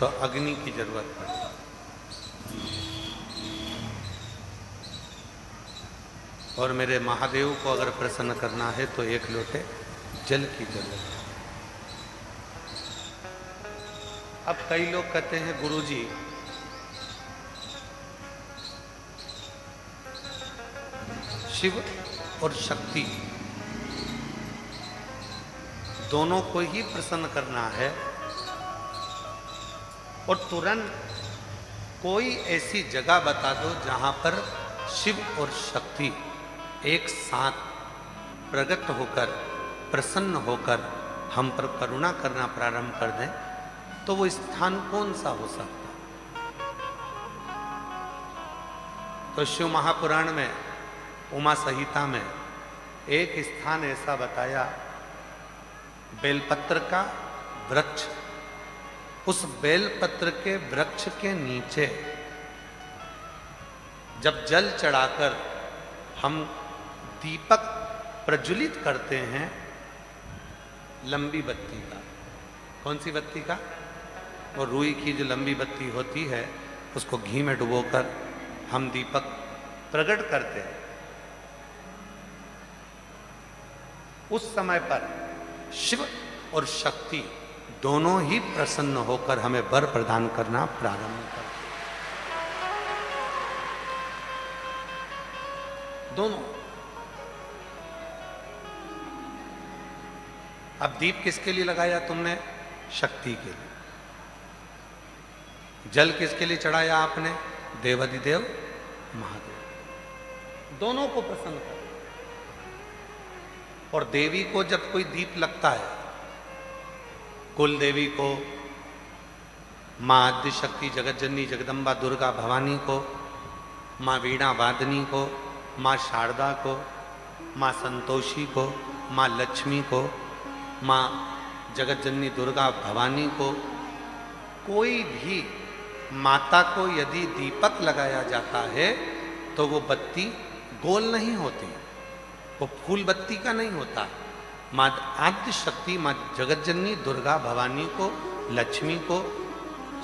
तो अग्नि की जरूरत पड़ेगी। और मेरे महादेव को अगर प्रसन्न करना है तो एक लोटे जल की जरूरत है। अब कई लोग कहते हैं गुरुजी शिव और शक्ति दोनों को ही प्रसन्न करना है और तुरंत कोई ऐसी जगह बता दो जहां पर शिव और शक्ति एक साथ प्रकट होकर प्रसन्न होकर हम पर करुणा करना प्रारंभ कर दें, तो वो स्थान कौन सा हो सकता? तो शिव महापुराण में उमा संहिता में एक स्थान ऐसा बताया, बेलपत्र का वृक्ष। उस बेलपत्र के वृक्ष के नीचे जब जल चढ़ाकर हम दीपक प्रज्वलित करते हैं, लंबी बत्ती का, कौन सी बत्ती का? वो रुई की जो लंबी बत्ती होती है, उसको घी में डुबोकर हम दीपक प्रकट करते हैं। उस समय पर शिव और शक्ति दोनों ही प्रसन्न होकर हमें वर प्रदान करना प्रारंभ करते हैं। दोनों। अब दीप किसके लिए लगाया तुमने? शक्ति के लिए। जल किसके लिए चढ़ाया आपने? देवाधिदेव महादेव। दोनों को प्रसन्न कर। और देवी को जब कोई दीप लगता है, कुल देवी को, मां आद्य शक्ति जगत जननी जगदम्बा दुर्गा भवानी को, मां वीणा वादनी को, मां शारदा को, मां संतोषी को, मां लक्ष्मी को, मां जगत जननी दुर्गा भवानी को, कोई भी माता को यदि दीपक लगाया जाता है तो वो बत्ती गोल नहीं होती, वो फूल बत्ती का नहीं होता। मां आद्य शक्ति, मां जगत जननी दुर्गा भवानी को, लक्ष्मी को,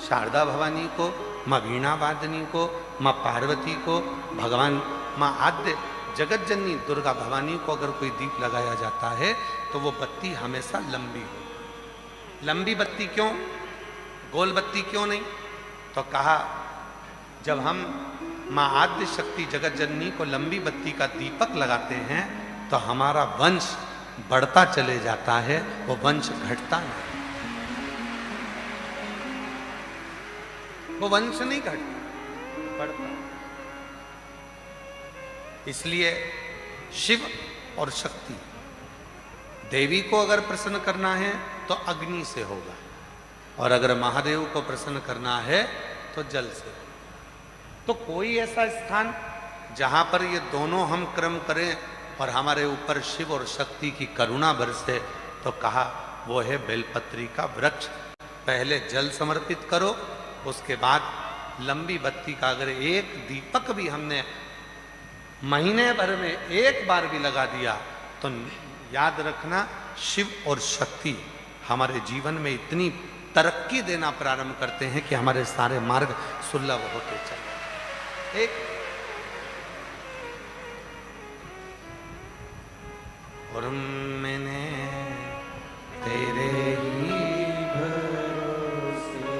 शारदा भवानी को, मां वीणा वादनी को, मां पार्वती को, भगवान मां आद्य जगत जननी दुर्गा भवानी को अगर कोई दीप लगाया जाता है तो वो बत्ती हमेशा लंबी हो। लंबी बत्ती क्यों? गोल बत्ती क्यों नहीं? तो कहा जब हम मां आद्य शक्ति जगत जननी को लंबी बत्ती का दीपक लगाते हैं तो हमारा वंश बढ़ता चले जाता है, वो वंश घटता नहीं। वो वंश नहीं घटता, बढ़ता। इसलिए शिव और शक्ति, देवी को अगर प्रसन्न करना है तो अग्नि से होगा, और अगर महादेव को प्रसन्न करना है तो जल से। तो कोई ऐसा स्थान जहां पर ये दोनों हम क्रम करें और हमारे ऊपर शिव और शक्ति की करुणा बरसे, तो कहा वो है बेलपत्री का वृक्ष। पहले जल समर्पित करो, उसके बाद लंबी बत्ती का अगर एक दीपक भी हमने महीने भर में एक बार भी लगा दिया तो याद रखना शिव और शक्ति हमारे जीवन में इतनी तरक्की देना प्रारंभ करते हैं कि हमारे सारे मार्ग सुलभ होते चले। एक और मैंने तेरे ही भरोसे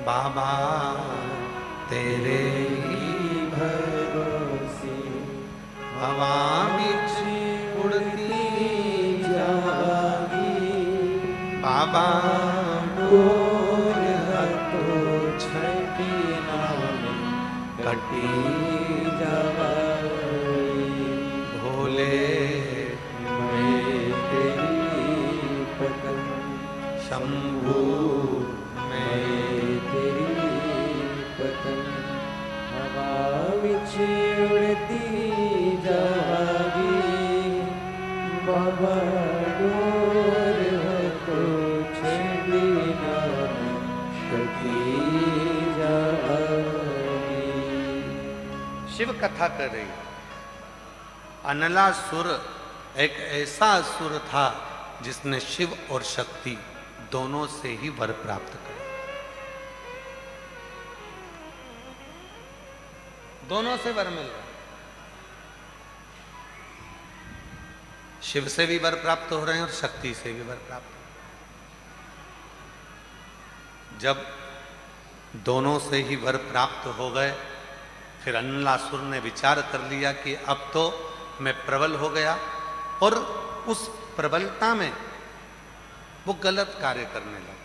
बाबा, तेरे ही भरोसे हवा बिच उड़ती जागी बाबा, डोर हतो छठी नाम कटी जागी भोले शंभू मैं तेरी पतंग, हवा विच उड़ती जागी बाबा, डोर हतो छठी नाम कटी जागी। शिव कथा कर रही। अनलासुर एक ऐसा असुर था जिसने शिव और शक्ति दोनों से ही वर प्राप्त करे। दोनों से वर मिल रहे हैं। शिव से भी वर प्राप्त हो रहे हैं और शक्ति से भी वर प्राप्त हो रहे हैं। जब दोनों से ही वर प्राप्त हो गए, फिर अन्नलासुर ने विचार कर लिया कि अब तो मैं प्रबल हो गया, और उस प्रबलता में वो गलत कार्य करने लगा,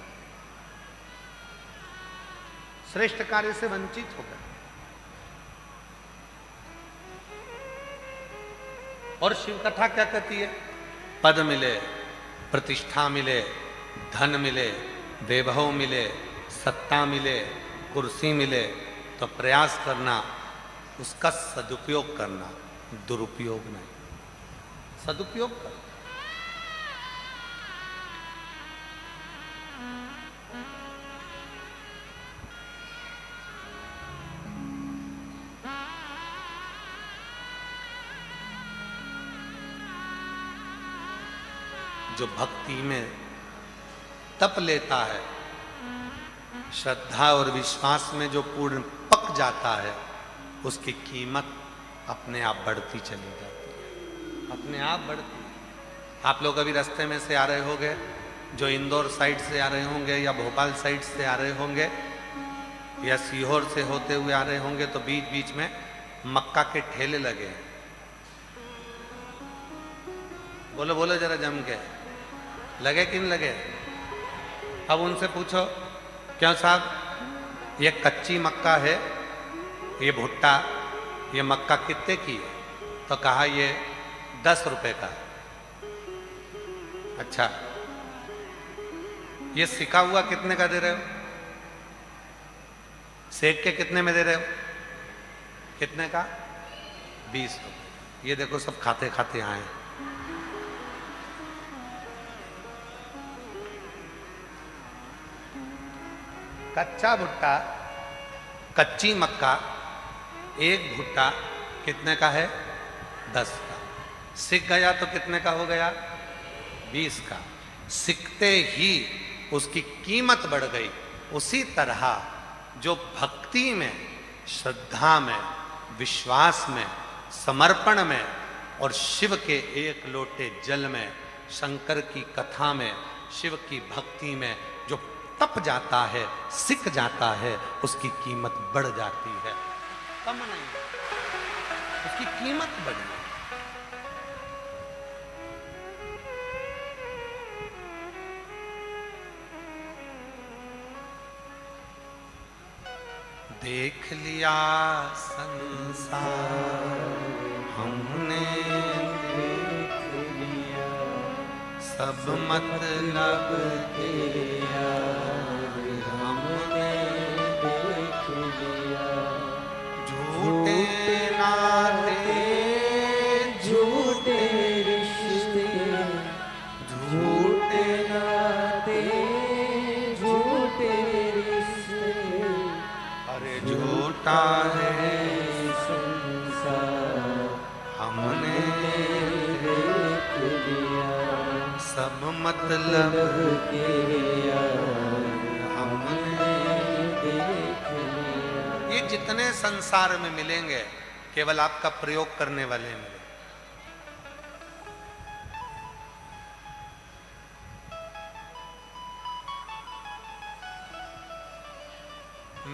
श्रेष्ठ कार्य से वंचित हो गया। और शिव कथा क्या कहती है? पद मिले, प्रतिष्ठा मिले, धन मिले, वैभव मिले, सत्ता मिले, कुर्सी मिले, तो प्रयास करना, उसका सदुपयोग करना, दुरुपयोग नहीं, सदुपयोग करना। जो भक्ति में तप लेता है, श्रद्धा और विश्वास में जो पूर्ण पक जाता है, उसकी कीमत अपने आप बढ़ती चली जाती है, अपने आप बढ़ती। आप लोग अभी रास्ते में से आ रहे होंगे, जो इंदौर साइड से आ रहे होंगे या भोपाल साइड से आ रहे होंगे या सीहोर से होते हुए आ रहे होंगे, तो बीच बीच में मक्का के ठेले लगे हैं। बोलो बोलो जरा जम के, लगे कि नहीं लगे? अब उनसे पूछो, क्यों साहब ये कच्ची मक्का है, ये भुट्टा, ये मक्का कितने की है? तो कहा ये 10 रुपए का। अच्छा, ये सिका हुआ कितने का दे रहे हो? सेक के कितने में दे रहे हो? कितने का? 20 रुपए। ये देखो सब खाते खाते आए। कच्चा भुट्टा, कच्ची मक्का, एक भुट्टा कितने का है? 10 का। सिक गया तो कितने का हो गया? 20 का। सिकते ही उसकी कीमत बढ़ गई। उसी तरह जो भक्ति में, श्रद्धा में, विश्वास में, समर्पण में और शिव के एक लोटे जल में, शंकर की कथा में, शिव की भक्ति में जो तप जाता है, सिक जाता है, उसकी कीमत बढ़ जाती है, कम नहीं, उसकी कीमत बढ़ जाती है। देख लिया संसार हमने, देख लिया सब मतलब तेरा हमने देख लिया। झूठे नाते झूठे रिश्ते, झूठे नाते झूठे रिश्ते, अरे झूठा है संसार हमने देख लिया। सब मतलब के हमने देख लिया। ये जितने संसार में मिलेंगे केवल आपका प्रयोग करने वाले मिले।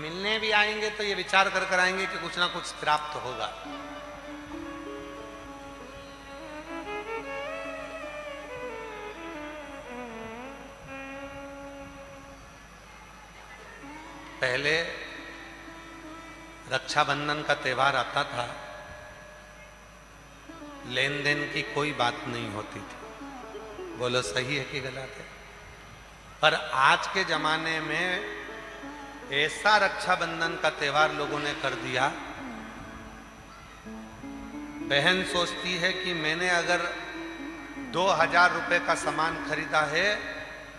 मिलने भी आएंगे तो ये विचार कर कर आएंगे कि कुछ ना कुछ प्राप्त होगा। पहले रक्षाबंधन का त्योहार आता था, लेन देन की कोई बात नहीं होती थी। बोलो सही है कि गलत है? पर आज के जमाने में ऐसा रक्षाबंधन का त्योहार लोगों ने कर दिया, बहन सोचती है कि मैंने अगर 2000 रुपए का सामान खरीदा है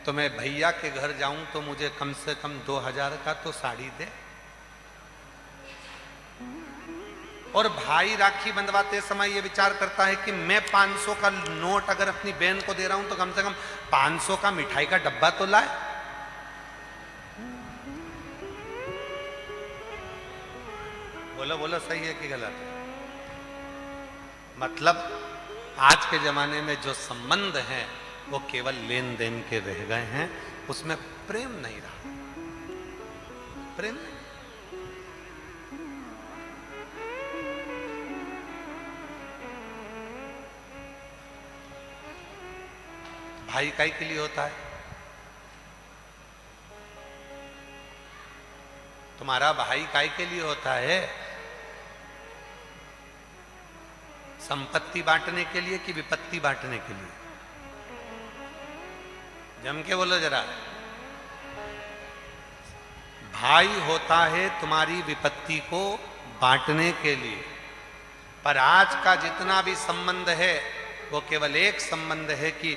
तो मैं भैया के घर जाऊं तो मुझे कम से कम 2000 का तो साड़ी दे। और भाई राखी बंधवाते समय ये विचार करता है कि मैं 500 का नोट अगर अपनी बहन को दे रहा हूं तो कम से कम 500 का मिठाई का डब्बा तो लाए। बोलो बोलो, सही है कि गलत है? मतलब आज के जमाने में जो संबंध हैं वो केवल लेन देन के रह गए हैं, उसमें प्रेम नहीं रहा। प्रेम नहीं। भाई काई के लिए होता है? तुम्हारा भाई काय के लिए होता है? संपत्ति बांटने के लिए कि विपत्ति बांटने के लिए? जम के बोलो जरा। भाई होता है तुम्हारी विपत्ति को बांटने के लिए, पर आज का जितना भी संबंध है वो केवल एक संबंध है कि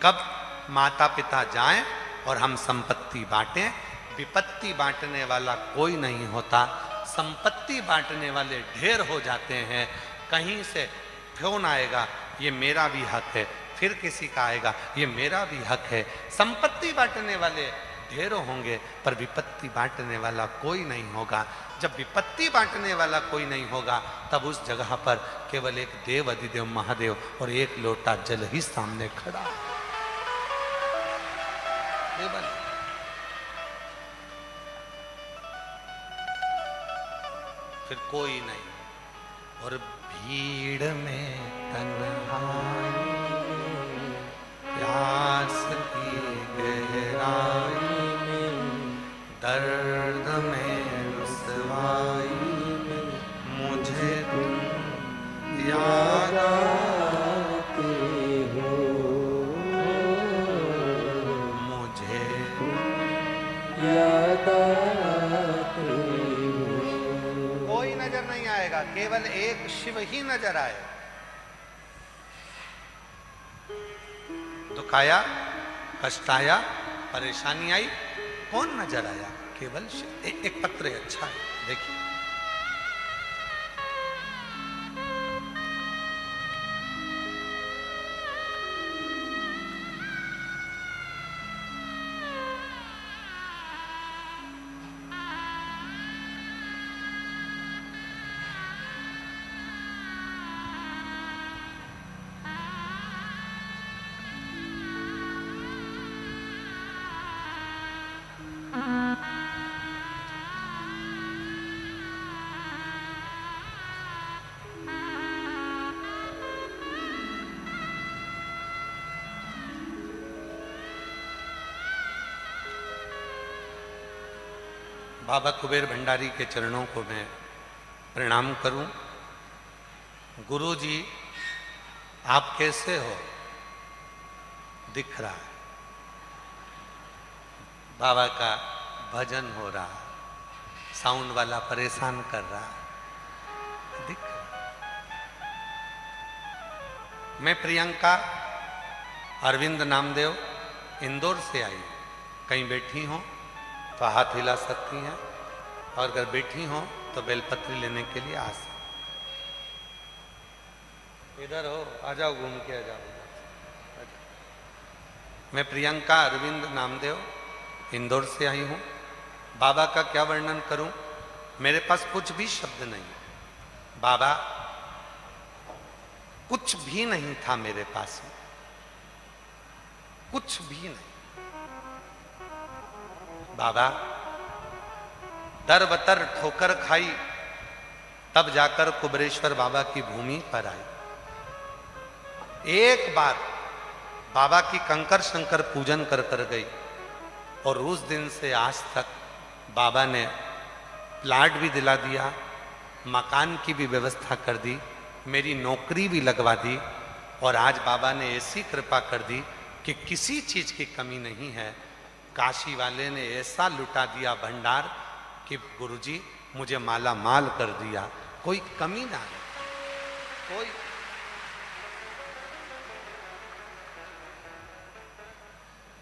कब माता पिता जाएं और हम संपत्ति बांटें। विपत्ति बांटने वाला कोई नहीं होता। संपत्ति बांटने वाले ढेर हो जाते हैं। कहीं से फोन आएगा, ये मेरा भी हक है, फिर किसी का आएगा, ये मेरा भी हक है। संपत्ति बांटने वाले ढेरों होंगे, पर विपत्ति बांटने वाला कोई नहीं होगा। जब विपत्ति बांटने वाला कोई नहीं होगा, तब उस जगह पर केवल एक देव अधिदेव महादेव और एक लोटा जल ही सामने खड़ा। फिर कोई नहीं। और भीड़ में तन्हाई, प्यास की गहराई में, दर्द में रुसवाई में, मुझे तुम याद आते हो, मुझे याद आते हो। कोई नजर नहीं आएगा, केवल एक शिव ही नजर आए। दुख आया, कष्ट आया, परेशानी आई, कौन नजर आया? केवल शिव। एक पत्र है, अच्छा है, देखिए। बाबा कुबेर भंडारी के चरणों को मैं प्रणाम करूं। गुरु जी, आप कैसे हो? दिख रहा है। बाबा का भजन हो रहा है, साउंड वाला परेशान कर रहा है, दिख रहा है। मैं प्रियंका अरविंद नामदेव इंदौर से आई। कहीं बैठी हो तो हाथ हिला सकती हैं, और अगर बैठी हो तो बेलपत्री लेने के लिए आ सकती। इधर हो, आ जाओ, घूम के आ जाओ। मैं प्रियंका अरविंद नामदेव इंदौर से आई हूँ। बाबा का क्या वर्णन करूं? मेरे पास कुछ भी शब्द नहीं। बाबा, कुछ भी नहीं था मेरे पास, कुछ भी नहीं। बाबा दर बतर ठोकर खाई, तब जाकर कुबरेश्वर बाबा की भूमि पर आई। एक बार बाबा की कंकर शंकर पूजन कर कर गई, और उस दिन से आज तक बाबा ने प्लाट भी दिला दिया, मकान की भी व्यवस्था कर दी, मेरी नौकरी भी लगवा दी, और आज बाबा ने ऐसी कृपा कर दी कि किसी चीज की कमी नहीं है। काशी वाले ने ऐसा लुटा दिया भंडार कि गुरुजी मुझे माला माल कर दिया, कोई कमी ना है,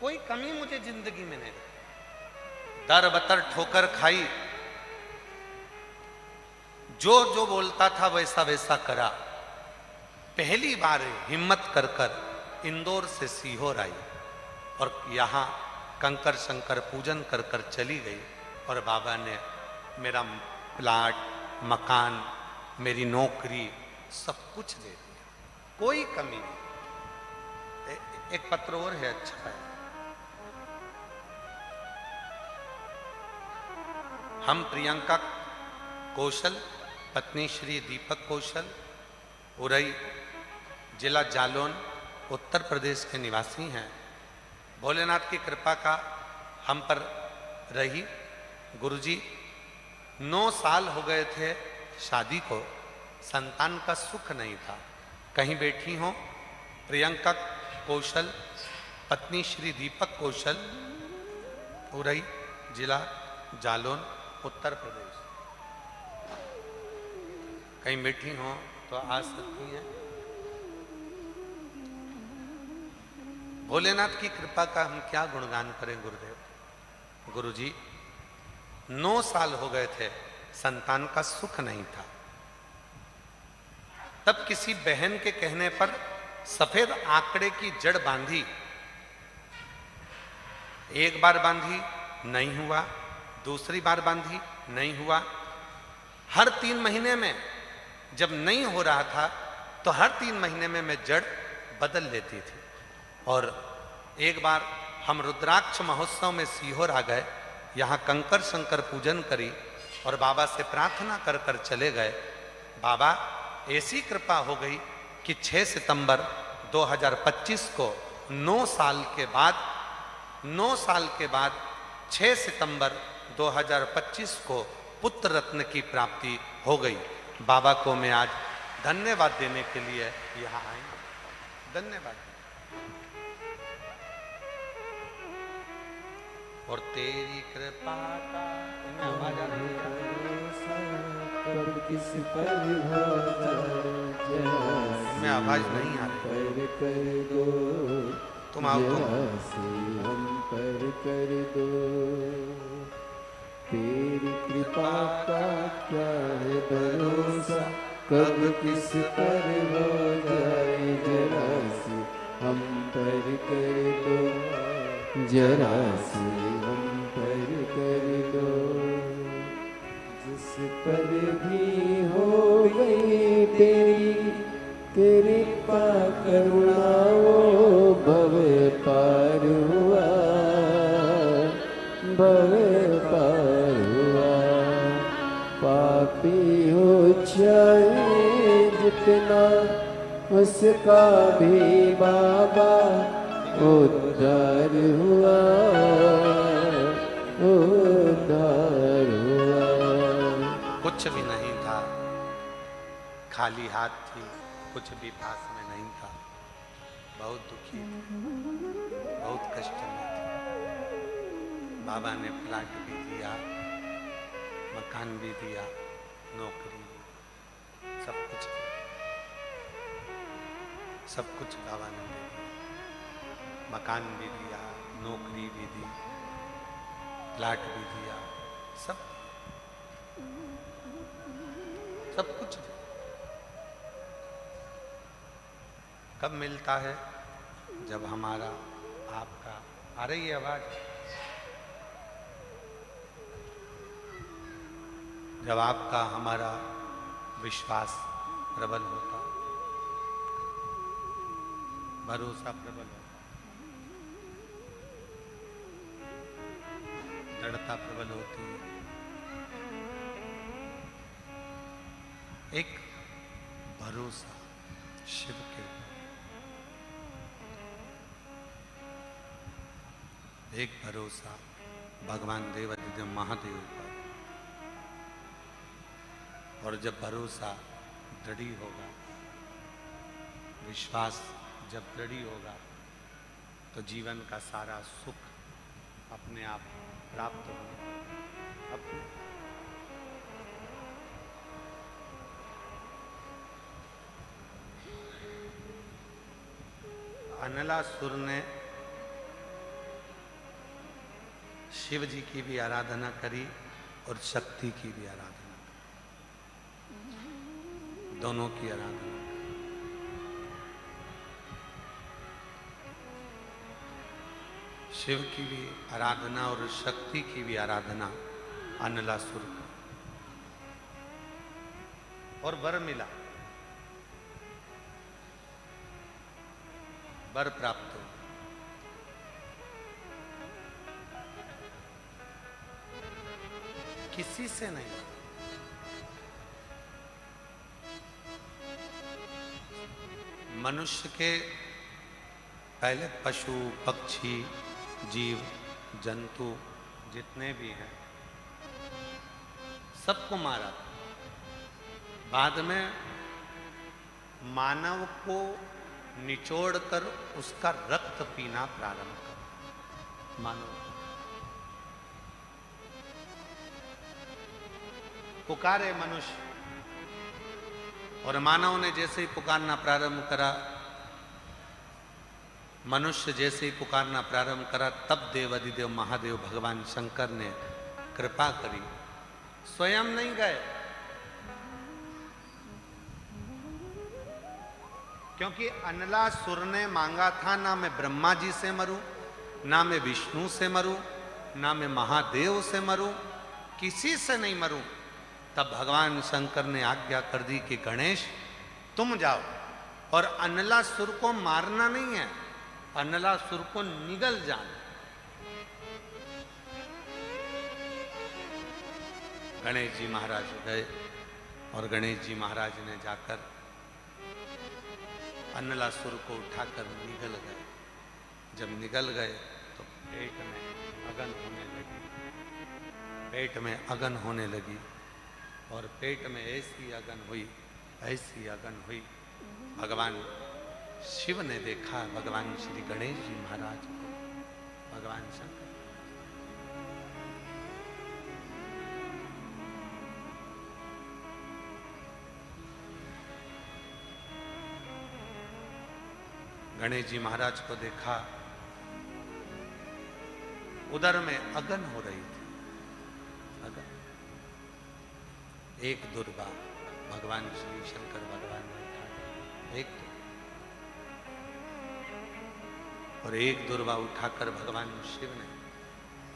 कोई कमी मुझे जिंदगी में नहीं। दर बतर ठोकर खाई, जो जो बोलता था वैसा वैसा करा। पहली बार हिम्मत कर कर इंदौर से सीहोर आई, और यहाँ कंकर शंकर पूजन कर कर चली गई, और बाबा ने मेरा प्लाट, मकान, मेरी नौकरी, सब कुछ दे दिया, कोई कमी नहीं। एक पत्र और है, अच्छा है। हम प्रियंका कौशल, पत्नी श्री दीपक कौशल, उरई, जिला जालौन, उत्तर प्रदेश के निवासी हैं। भोलेनाथ की कृपा का हम पर रही। गुरुजी 9 साल हो गए थे शादी को, संतान का सुख नहीं था। कहीं बैठी हो प्रियंका कौशल, पत्नी श्री दीपक कौशल, उरई, जिला जालौन, उत्तर प्रदेश। कहीं बैठी हो तो आ सकती हैं। भोलेनाथ की कृपा का हम क्या गुणगान करें गुरुदेव। गुरुजी 9 साल हो गए थे, संतान का सुख नहीं था। तब किसी बहन के कहने पर सफेद आंकड़े की जड़ बांधी। एक बार बांधी, नहीं हुआ। दूसरी बार बांधी, नहीं हुआ। हर 3 महीने में जब नहीं हो रहा था तो हर 3 महीने में मैं जड़ बदल लेती थी। और एक बार हम रुद्राक्ष महोत्सव में सीहोर आ गए, यहाँ कंकर शंकर पूजन करी और बाबा से प्रार्थना कर कर चले गए। बाबा ऐसी कृपा हो गई कि 6 सितंबर 2025 को 9 साल के बाद 6 सितंबर 2025 को पुत्र रत्न की प्राप्ति हो गई। बाबा को मैं आज धन्यवाद देने के लिए यहाँ आई। धन्यवाद। और तेरी कृपा का आवाज आ रही है, किस पर हो मैं आवाज नहीं आ रही। कर दो तुम आओ, तुम हम पर कर दो। तेरी कृपा का क्या है भरोसा, कब किस पर हो जाए जरा सी हम पर कर दो, जरा सी हम पर कर दो। जिस पर भी हो गई तेरी कृपा करुणा, वो भव पार हुआ, भव पार हुआ। पापी हो चाहे जितना, उसका भी बाबा उद्धार हुआ, उद्धार हुआ। कुछ भी नहीं था, खाली हाथ थी, कुछ भी पास में नहीं था। बहुत दुखी थी, बहुत कष्ट में थी। बाबा ने प्लाट भी दिया, मकान भी दिया, नौकरी, सब कुछ दिया। सब कुछ बाबा ने दे दिया। मकान भी दिया, नौकरी भी दी, प्लाट भी दिया, सब कुछ दिया। कब मिलता है? जब हमारा आपका, आ रही है आवाज, जब आपका हमारा विश्वास प्रबल होता, भरोसा प्रबल होता, दृढ़ता प्रबल होती है। एक भरोसा शिव के ऊपर, एक भरोसा भगवान देवाधिदेव महादेव पर। और जब भरोसा दृढ़ होगा, विश्वास जब दृढ़ होगा, तो जीवन का सारा सुख अपने आप प्राप्त होगा। अपने अनलासुर ने शिव जी की भी आराधना करी और शक्ति की भी आराधना करी, दोनों की आराधना करी। शिव की भी आराधना और शक्ति की भी आराधना अनलासुर की। और वर मिला, वर प्राप्त हो। किसी से नहीं, मनुष्य के पहले पशु पक्षी जीव जंतु जितने भी हैं सबको मारा, बाद में मानव को निचोड़कर उसका रक्त पीना प्रारंभ कर। मानव पुकारे मनुष्य, और मानव ने जैसे ही पुकारना प्रारंभ करा, मनुष्य जैसे ही पुकारना प्रारंभ करा, तब देवाधिदेव महादेव भगवान शंकर ने कृपा करी। स्वयं नहीं गए, क्योंकि अनलासुर ने मांगा था, ना मैं ब्रह्मा जी से मरूं, ना मैं विष्णु से मरूं, ना मैं महादेव से मरूं, किसी से नहीं मरूं। तब भगवान शंकर ने आज्ञा कर दी कि गणेश तुम जाओ, और अनलासुर को मारना नहीं है, अनलासुर को निगल जाना। गणेश जी महाराज गए, और गणेश जी महाराज ने जाकर अनलासुर को उठाकर निगल गए। जब निगल गए तो पेट में अगन होने लगी, पेट में अगन होने लगी, और पेट में ऐसी अगन हुई, ऐसी अगन हुई, भगवान शिव ने देखा भगवान श्री गणेश जी महाराज को, भगवान शंकर। गणेश जी महाराज को देखा, उदर में अगन हो रही थी, अगन। एक दुर्गा भगवान श्री शंकर भगवान ने उठा, एक और एक दुर्गा उठाकर भगवान शिव ने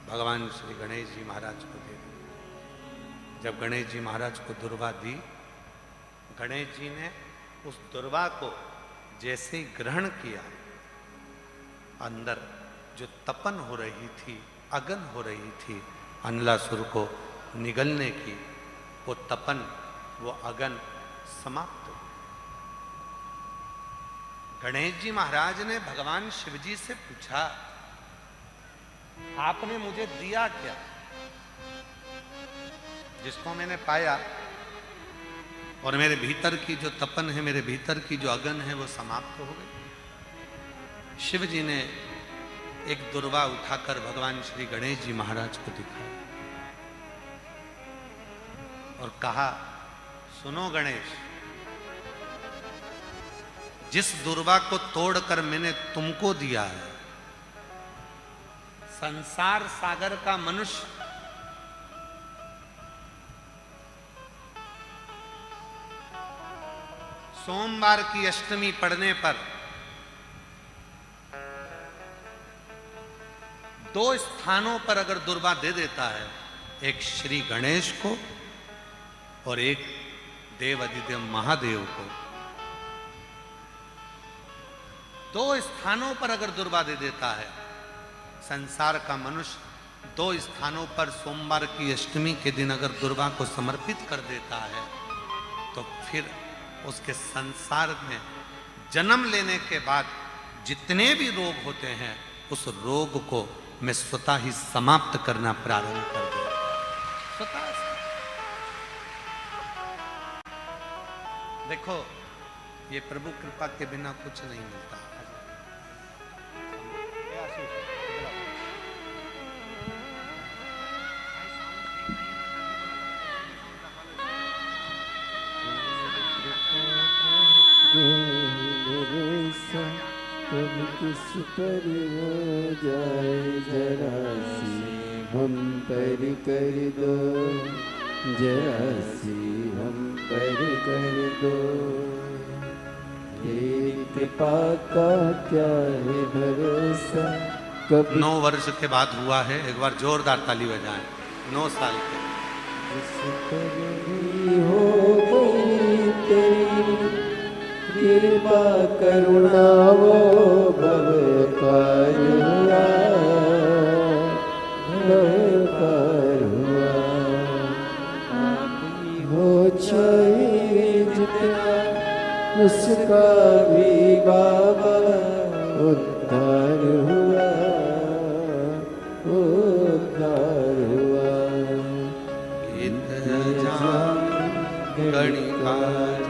भगवान श्री गणेश जी महाराज को दे दी। जब गणेश जी महाराज को दुर्गा दी, गणेश जी ने उस दुर्गा को जैसे ही ग्रहण किया, अंदर जो तपन हो रही थी, अगन हो रही थी अनलासुर को निगलने की, वो तपन, वो अगन समाप्त हो। गणेश जी महाराज ने भगवान शिव जी से पूछा, आपने मुझे दिया क्या जिसको मैंने पाया, और मेरे भीतर की जो तपन है, मेरे भीतर की जो अगन है, वो समाप्त हो गई। शिव जी ने एक दुर्वा उठाकर भगवान श्री गणेश जी महाराज को दिखाया और कहा, सुनो गणेश, जिस दुर्वा को तोड़कर मैंने तुमको दिया है, संसार सागर का मनुष्य सोमवार की अष्टमी पड़ने पर 2 स्थानों पर अगर दुर्वा दे देता है, एक श्री गणेश को और एक देव अधिदेव महादेव को, 2 स्थानों पर अगर दुर्वा दे देता है, संसार का मनुष्य 2 स्थानों पर सोमवार की अष्टमी के दिन अगर दुर्वा को समर्पित कर देता है, तो फिर उसके संसार में जन्म लेने के बाद जितने भी रोग होते हैं, उस रोग को मैं स्वतः ही समाप्त करना प्रारंभ कर दूं। स्वतः देखो, ये प्रभु कृपा के बिना कुछ नहीं मिलता। कब किस पर हो जाए जरा सी हम पर कर दो, जरा सी हम पर कर दो। ये कृपा का क्या है भरोसा, कब 9 वर्ष के बाद हुआ है, एक बार जोरदार ताली बजाएं। 9 साल के किस पर भी हो गई कृपा करुणा वो भवकार हुआ, भवकार हुआ। हो चाहिए जितना उसका भी बाबा उद्धार हुआ, उद्धार हुआ। गणिका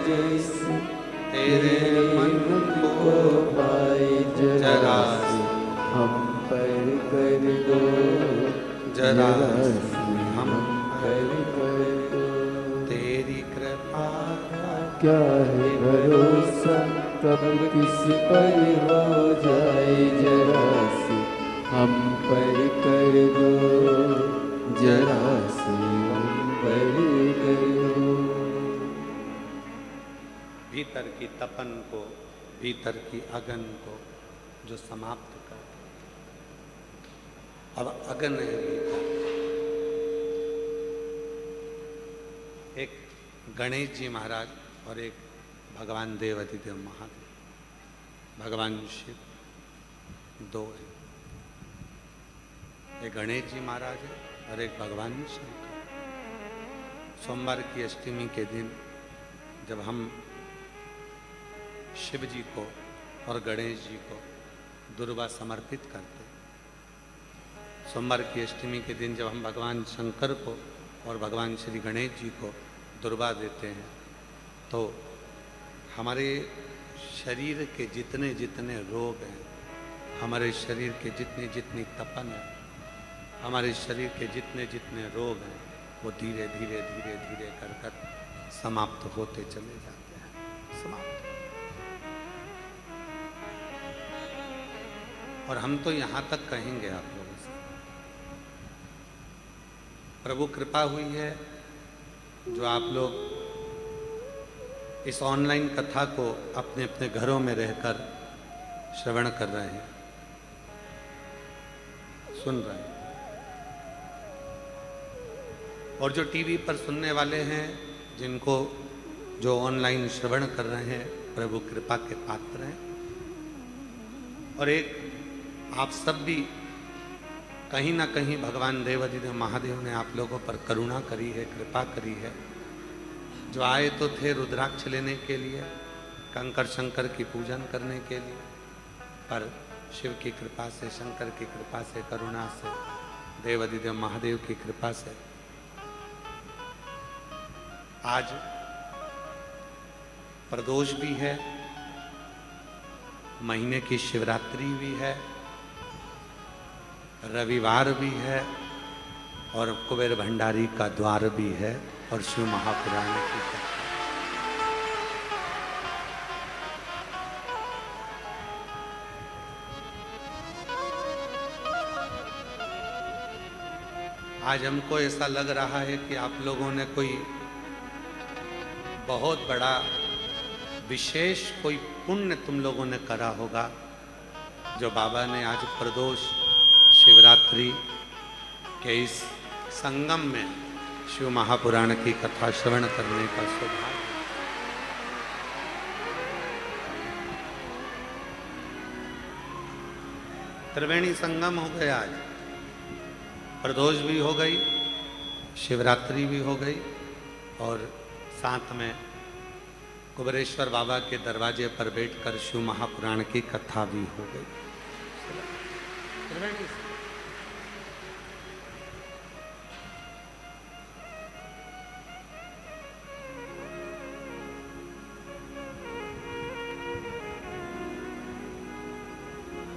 जैसे तेरे मन को पाए जरा हम पर कर दो, जरा हम पर दो। तेरी कृपा क्या है भरोसा कब किस पर हो जाए, जरा सी हम पर कर दो, जरा सी हम पर कर दो। भीतर की तपन को, भीतर की अगन को जो समाप्त कर, अब अगन है भीतर। एक गणेश जी महाराज और एक भगवान देवाधिदेव महादेव, भगवान शिव दो है। एक गणेश जी महाराज है और एक भगवान शंकर। सोमवार की अष्टमी के दिन जब हम शिव जी को और गणेश जी को दुर्वा समर्पित करते, सोमवार की अष्टमी के दिन जब हम भगवान शंकर को और भगवान श्री गणेश जी को दुर्वा देते हैं, तो हमारे शरीर के जितने जितने रोग हैं, हमारे शरीर के जितनी जितनी तपन है, हमारे शरीर के जितने जितने रोग हैं, वो धीरे धीरे धीरे धीरे कर कर समाप्त होते चले जाते हैं, समाप्त। और हम तो यहाँ तक कहेंगे आप लोगों से, प्रभु कृपा हुई है जो आप लोग इस ऑनलाइन कथा को अपने अपने घरों में रहकर श्रवण कर रहे हैं, सुन रहे हैं। और जो टीवी पर सुनने वाले हैं, जिनको जो ऑनलाइन श्रवण कर रहे हैं, प्रभु कृपा के पात्र हैं। और एक आप सब भी कहीं ना कहीं भगवान देवाधिदेव महादेव ने आप लोगों पर करुणा करी है, कृपा करी है। जो आए तो थे रुद्राक्ष लेने के लिए, कंकर शंकर की पूजन करने के लिए, पर शिव की कृपा से, शंकर की कृपा से, करुणा से, देवाधिदेव महादेव की कृपा से आज प्रदोष भी है, महीने की शिवरात्रि भी है, रविवार भी है और कुबेर भंडारी का द्वार भी है और शिव महापुराण की कथा। आज हमको ऐसा लग रहा है कि आप लोगों ने कोई बहुत बड़ा विशेष कोई पुण्य तुम लोगों ने करा होगा, जो बाबा ने आज प्रदोष शिवरात्रि के इस संगम में शिव महापुराण की कथा श्रवण करने का सौभाग्य। त्रिवेणी संगम हो गया, आज प्रदोष भी हो गई, शिवरात्रि भी हो गई और साथ में कुबेरेश्वर बाबा के दरवाजे पर बैठकर शिव महापुराण की कथा भी हो गई।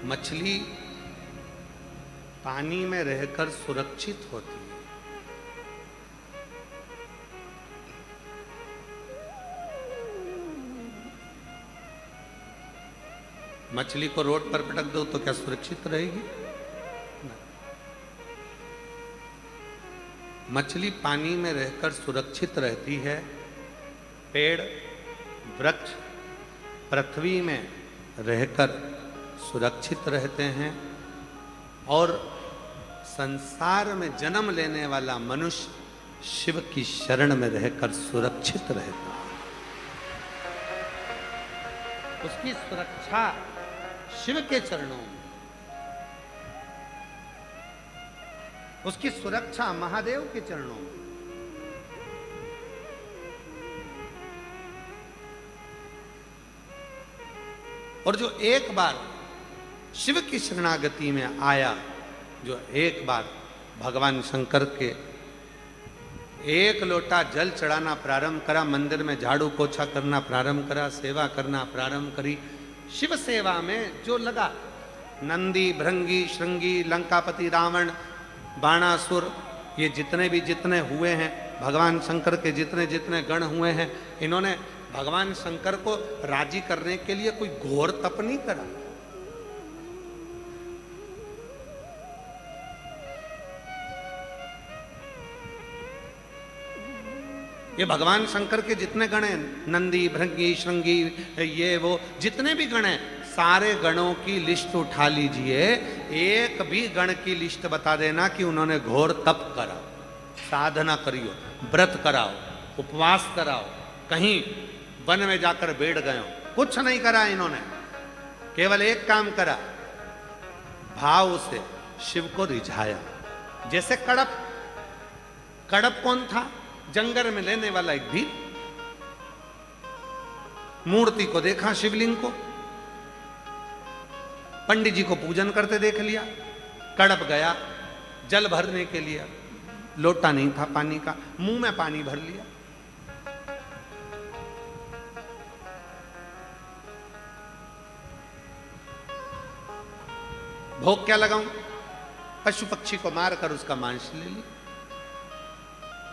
मछली पानी में रहकर सुरक्षित होती है। मछली को रोड पर पटक दो तो क्या सुरक्षित रहेगी? मछली पानी में रहकर सुरक्षित रहती है। पेड़ वृक्ष पृथ्वी में रहकर सुरक्षित रहते हैं और संसार में जन्म लेने वाला मनुष्य शिव की शरण में रहकर सुरक्षित रहता है। उसकी सुरक्षा शिव के चरणों में, उसकी सुरक्षा महादेव के चरणों में। और जो एक बार शिव की शरणागति में आया, जो एक बार भगवान शंकर के एक लोटा जल चढ़ाना प्रारंभ करा, मंदिर में झाड़ू पोछा करना प्रारंभ करा, सेवा करना प्रारंभ करी, शिव सेवा में जो लगा, नंदी, भृंगी, श्रृंगी, लंकापति, रावण, बाणासुर, ये जितने हुए हैं, भगवान शंकर के जितने गण हुए हैं, इन्होंने भगवान शंकर को राजी करने के लिए कोई घोर तप नहीं करा। ये भगवान शंकर के जितने गण हैं, नंदी, भृंगी, श्रृंगी, ये वो जितने भी गण हैं, सारे गणों की लिस्ट उठा लीजिए, एक भी गण की लिस्ट बता देना कि उन्होंने घोर तप करा, साधना करियो, व्रत कराओ, उपवास कराओ, कहीं वन में जाकर बैठ गए हो, कुछ नहीं करा इन्होंने। केवल एक काम करा, भाव से शिव को रिझाया। जैसे कड़प कौन था? जंगल में लेने वाला एक भील। मूर्ति को देखा, शिवलिंग को, पंडित जी को पूजन करते देख लिया, कड़प गया जल भरने के लिए, लोटा नहीं था पानी का, मुंह में पानी भर लिया। भोग क्या लगाऊं? पशु पक्षी को मारकर उसका मांस ले लिया,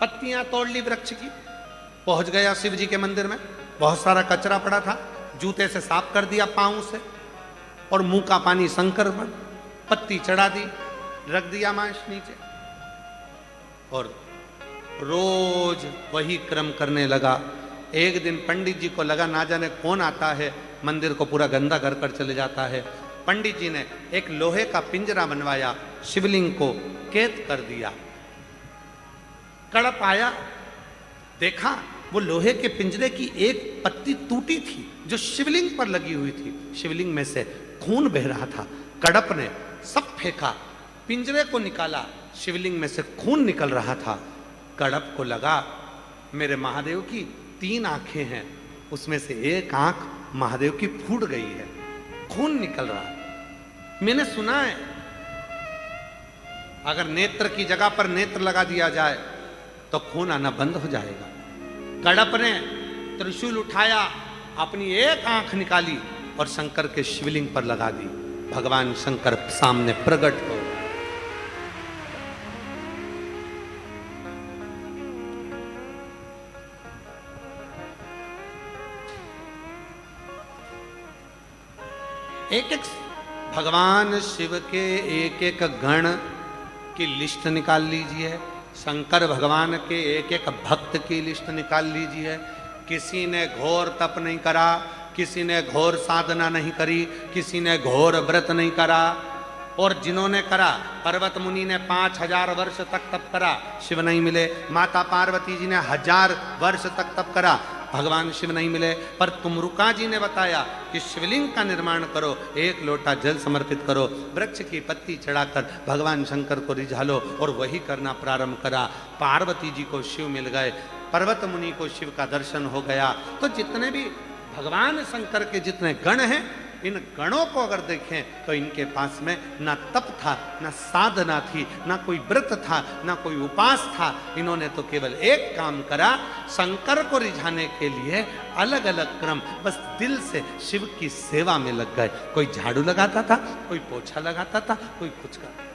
पत्तियां तोड़ ली वृक्ष की, पहुंच गया शिव जी के मंदिर में, बहुत सारा कचरा पड़ा था, जूते से साफ कर दिया पांव से, और मुंह का पानी शंकर पर, पत्ती चढ़ा दी, रख दिया मांस नीचे, और रोज वही क्रम करने लगा। एक दिन पंडित जी को लगा ना जाने कौन आता है, मंदिर को पूरा गंदा कर चले जाता है। पंडित जी ने एक लोहे का पिंजरा बनवाया, शिवलिंग को कैद कर दिया। कड़प आया, देखा वो लोहे के पिंजरे की एक पत्ती टूटी थी जो शिवलिंग पर लगी हुई थी, शिवलिंग में से खून बह रहा था। कड़प ने सब फेंका, पिंजरे को निकाला, शिवलिंग में से खून निकल रहा था। कड़प को लगा मेरे महादेव की 3 आंखें हैं, उसमें से एक आंख महादेव की फूट गई है, खून निकल रहा है। मैंने सुना है अगर नेत्र की जगह पर नेत्र लगा दिया जाए तो खून आना बंद हो जाएगा। कड़प ने त्रिशूल उठाया, अपनी एक आंख निकाली और शंकर के शिवलिंग पर लगा दी। भगवान शंकर सामने प्रकट हो। एक भगवान शिव के एक गण की लिस्ट निकाल लीजिए, शंकर भगवान के एक भक्त की लिस्ट निकाल लीजिए। किसी ने घोर तप नहीं करा, किसी ने घोर साधना नहीं करी, किसी ने घोर व्रत नहीं करा, और जिन्होंने करा, पर्वत मुनि ने 5000 वर्ष तक तप करा, शिव नहीं मिले। माता पार्वती जी ने 1000 वर्ष तक तप करा, भगवान शिव नहीं मिले। पर तुमरुका जी ने बताया कि शिवलिंग का निर्माण करो, 1 लोटा जल समर्पित करो, वृक्ष की पत्ती चढ़ाकर भगवान शंकर को रिझा लो, और वही करना प्रारंभ करा। पार्वती जी को शिव मिल गए, पर्वत मुनि को शिव का दर्शन हो गया। तो जितने भी भगवान शंकर के जितने गण हैं, इन गणों को अगर देखें तो इनके पास में ना तप था, ना साधना थी, ना कोई व्रत था, ना कोई उपास था। इन्होंने तो केवल एक काम करा, शंकर को रिझाने के लिए अलग अलग क्रम, बस दिल से शिव की सेवा में लग गए। कोई झाड़ू लगाता था, कोई पोछा लगाता था, कोई कुछ करता।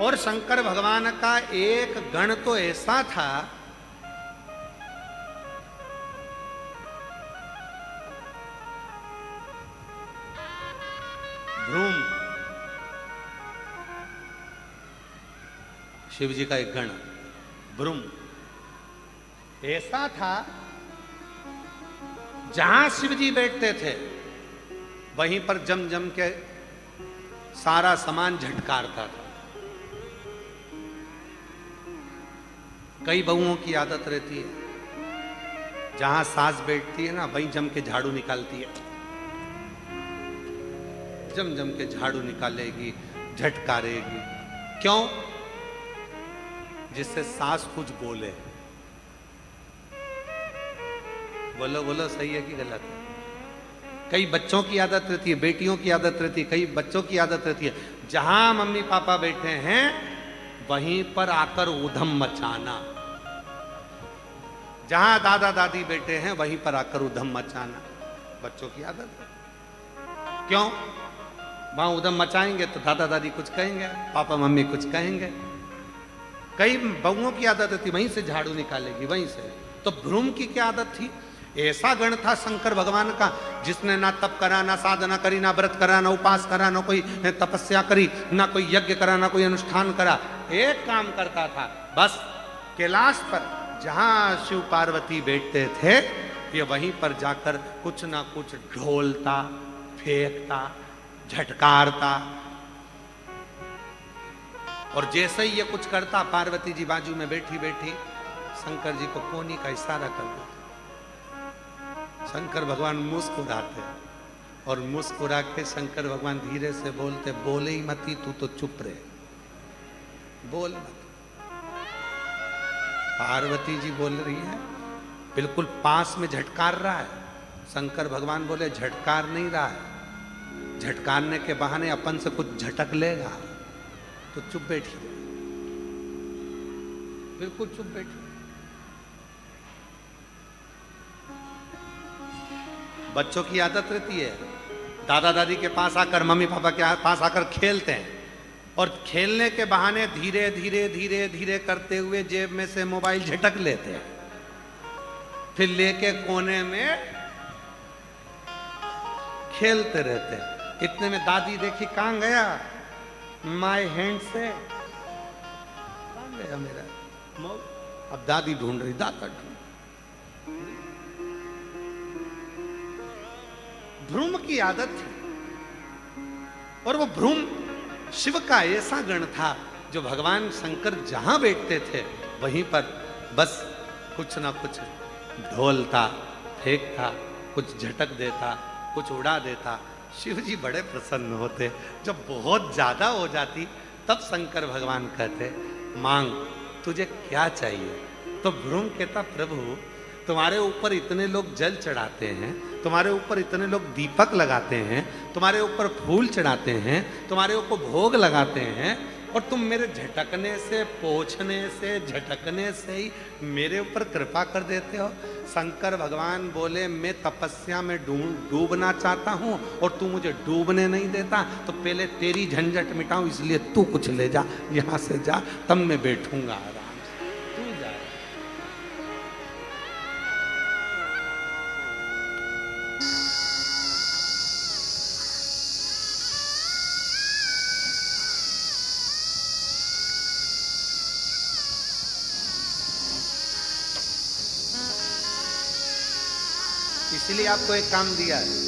और शंकर भगवान का एक गण तो ऐसा था, ध्रुम, शिव जी का एक गण भ्रुम ऐसा था, जहां शिव जी बैठते थे वहीं पर जम जम के सारा सामान झटकारता था। कई बहुओं की आदत रहती है, जहां सास बैठती है ना वहीं जम के झाड़ू निकालती है, जम जम के झाड़ू निकालेगी, झटकारेगी। क्यों? जिससे सास कुछ बोले। बोलो बोलो, सही है कि गलत है? कई बच्चों की आदत रहती है, बेटियों की आदत रहती है, कई बच्चों की आदत रहती है, जहां मम्मी पापा बैठे हैं वहीं पर आकर ऊधम मचाना। जहां दादा दादी बैठे हैं वहीं पर आकर ऊधम मचाना बच्चों की आदत है। क्यों? वहां ऊधम मचाएंगे तो दादा दादी कुछ कहेंगे, पापा मम्मी कुछ कहेंगे। कई बहुओं की आदत थी वहीं से झाड़ू निकालेगी, वहीं से। तो भ्रूम की क्या आदत थी? ऐसा गण था शंकर भगवान का जिसने ना तप करा, ना साधना करी, ना व्रत करा, ना उपास करा, ना कोई तपस्या करी, ना कोई यज्ञ करा, ना कोई अनुष्ठान करा। एक काम करता था बस, कैलाश पर जहां शिव पार्वती बैठते थे ये वहीं पर जाकर कुछ ना कुछ ढोलता, फेंकता, झटकारता। और जैसे ही ये कुछ करता पार्वती जी बाजू में बैठी बैठी शंकर जी को कोनी का इशारा कर देते। शंकर भगवान मुस्कुराते और मुस्कुरा के शंकर भगवान धीरे से बोलते, बोले ही मती तू तो चुप रहे, बोल मत। पार्वती जी बोल रही है, बिल्कुल पास में झटकार रहा है। शंकर भगवान बोले झटकार नहीं रहा है, झटकारने के बहाने अपन से कुछ झटक लेगा तो चुप बैठी, बिल्कुल चुप बैठी। बच्चों की आदत रहती है दादा दादी के पास आकर, मम्मी पापा के पास आकर खेलते हैं और खेलने के बहाने धीरे धीरे धीरे धीरे करते हुए जेब में से मोबाइल झटक लेते हैं, फिर लेके कोने में खेलते रहते हैं। इतने में दादी देखी, कहां गया माय हैंड से, कहां गया मेरा मोबाइल? अब दादी ढूंढ रही, दादा ढूंढ। भ्रूम की आदत थी और वो भ्रूम शिव का ऐसा गण था जो भगवान शंकर जहां बैठते थे वहीं पर बस कुछ ना कुछ ढोलता, फेंकता, कुछ झटक देता, कुछ उड़ा देता। शिव जी बड़े प्रसन्न होते। जब बहुत ज्यादा हो जाती तब शंकर भगवान कहते, मांग तुझे क्या चाहिए? तो भ्रूम कहता, प्रभु तुम्हारे ऊपर इतने लोग जल चढ़ाते हैं, तुम्हारे ऊपर इतने लोग दीपक लगाते हैं, तुम्हारे ऊपर फूल चढ़ाते हैं, तुम्हारे ऊपर भोग लगाते हैं, और तुम मेरे झटकने से, पोंछने से, झटकने से ही मेरे ऊपर कृपा कर देते हो। शंकर भगवान बोले, मैं तपस्या में डूबना चाहता हूं और तू मुझे डूबने नहीं देता, तो पहले तेरी झंझट मिटाऊं, इसलिए तू कुछ ले जा, यहां से जा, तब मैं बैठूंगा आराम से, तू जा। इसीलिए आपको एक काम दिया है,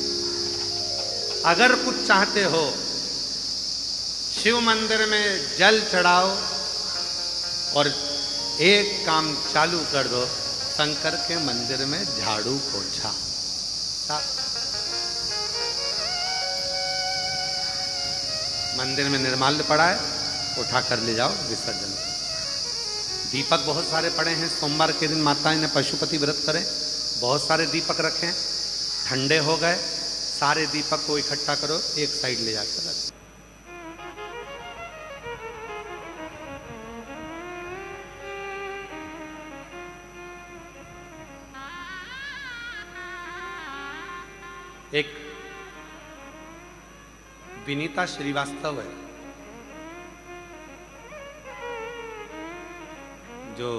अगर कुछ चाहते हो शिव मंदिर में जल चढ़ाओ और एक काम चालू कर दो, शंकर के मंदिर में झाड़ू पोछा। मंदिर में निर्माल्य पड़ा है, उठा कर ले जाओ, विसर्जन। दीपक बहुत सारे पड़े हैं, सोमवार के दिन माताएं ने पशुपति व्रत करें, बहुत सारे दीपक रखें, ठंडे हो गए, सारे दीपक को इकट्ठा करो, एक साइड ले जाकर रख। एक विनीता श्रीवास्तव है जो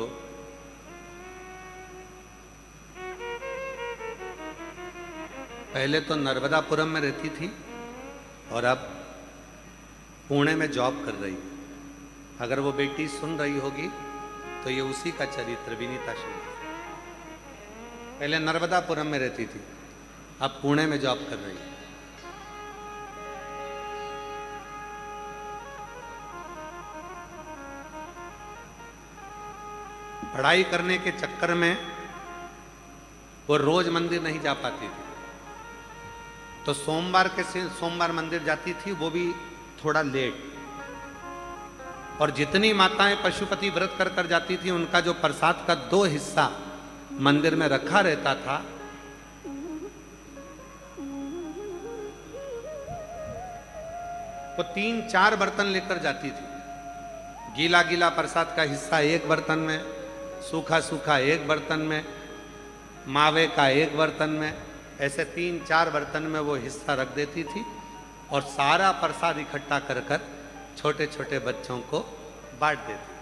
पहले तो नर्मदापुरम में रहती थी और अब पुणे में जॉब कर रही है। अगर वो बेटी सुन रही होगी तो ये उसी का चरित्र, विनीता श्रीवास्तव। पहले नर्मदापुरम में रहती थी, अब पुणे में जॉब कर रही है। पढ़ाई करने के चक्कर में वो रोज मंदिर नहीं जा पाती थी, तो सोमवार मंदिर जाती थी, वो भी थोड़ा लेट। और जितनी माताएं पशुपति व्रत कर कर जाती थी, उनका जो प्रसाद का 2 हिस्सा मंदिर में रखा रहता था, वो 3-4 बर्तन लेकर जाती थी। गीला गीला प्रसाद का हिस्सा एक बर्तन में, सूखा सूखा एक बर्तन में, मावे का एक बर्तन में, ऐसे 3-4 बर्तन में वो हिस्सा रख देती थी और सारा प्रसाद इकट्ठा कर कर छोटे छोटे बच्चों को बांट देती थी।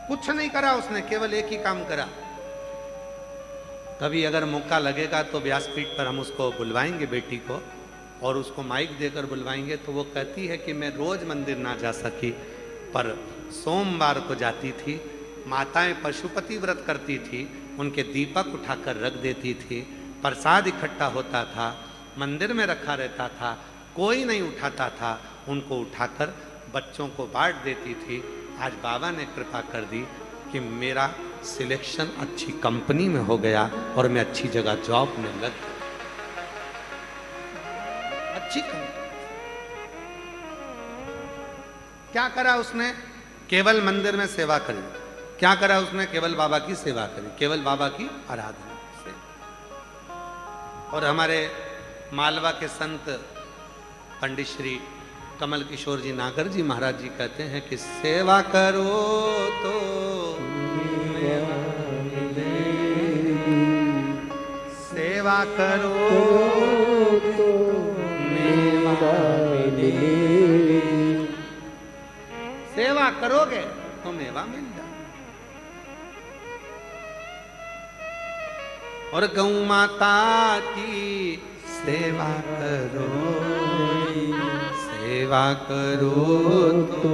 कुछ नहीं करा उसने, केवल एक ही काम करा। कभी अगर मौका लगेगा तो व्यासपीठ पर हम उसको बुलवाएंगे, बेटी को, और उसको माइक देकर बुलवाएंगे, तो वो कहती है कि मैं रोज मंदिर ना जा सकी, पर सोमवार को जाती थी। माताएं पशुपति व्रत करती थी, उनके दीपक उठाकर रख देती थी, प्रसाद इकट्ठा होता था, मंदिर में रखा रहता था, कोई नहीं उठाता था, उनको उठाकर बच्चों को बांट देती थी। आज बाबा ने कृपा कर दी कि मेरा सिलेक्शन अच्छी कंपनी में हो गया और मैं अच्छी जगह जॉब में लग गया। अच्छी कंपनी। क्या करा उसने? केवल मंदिर में सेवा करी। क्या करा उसने? केवल बाबा की सेवा करी, केवल बाबा की आराधना से। और हमारे मालवा के संत पंडित श्री कमल किशोर जी नागर जी महाराज जी कहते हैं कि सेवा करो तो सेवा करो तो मेवा मिले। सेवा करोगे तो मेवा मिल जाए। और गौ माता की सेवा करो, सेवा करो तो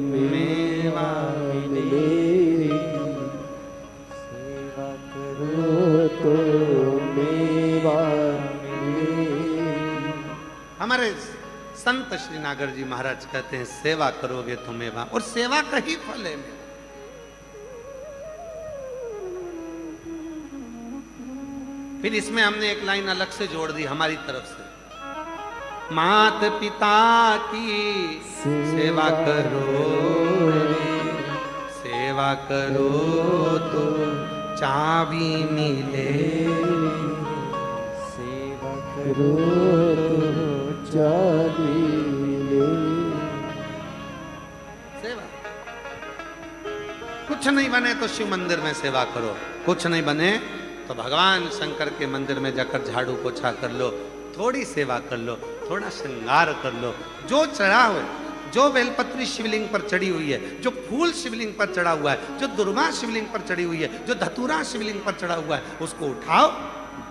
मेवा मिले, सेवा करो तो मेवा मिले। हमारे संत श्री नागर जी महाराज कहते हैं सेवा करोगे तो मेवा, और सेवा का ही फल है मेवा। फिर इसमें हमने एक लाइन अलग से जोड़ दी हमारी तरफ से, मात पिता की सेवा करो, सेवा करो तो चाबी मिले, सेवा करो तो चाबी मिले। सेवा। कुछ नहीं बने तो शिव मंदिर में सेवा करो, कुछ नहीं बने तो भगवान शंकर के मंदिर में जाकर झाड़ू पोछा कर लो, थोड़ी सेवा कर लो, थोड़ा श्रृंगार कर लो। जो चढ़ा हुआ है, जो बेलपत्री शिवलिंग पर चढ़ी हुई है, जो फूल शिवलिंग पर चढ़ा हुआ है, जो दुर्वा शिवलिंग पर चढ़ी हुई है, जो धतूरा शिवलिंग पर चढ़ा हुआ है, उसको उठाओ,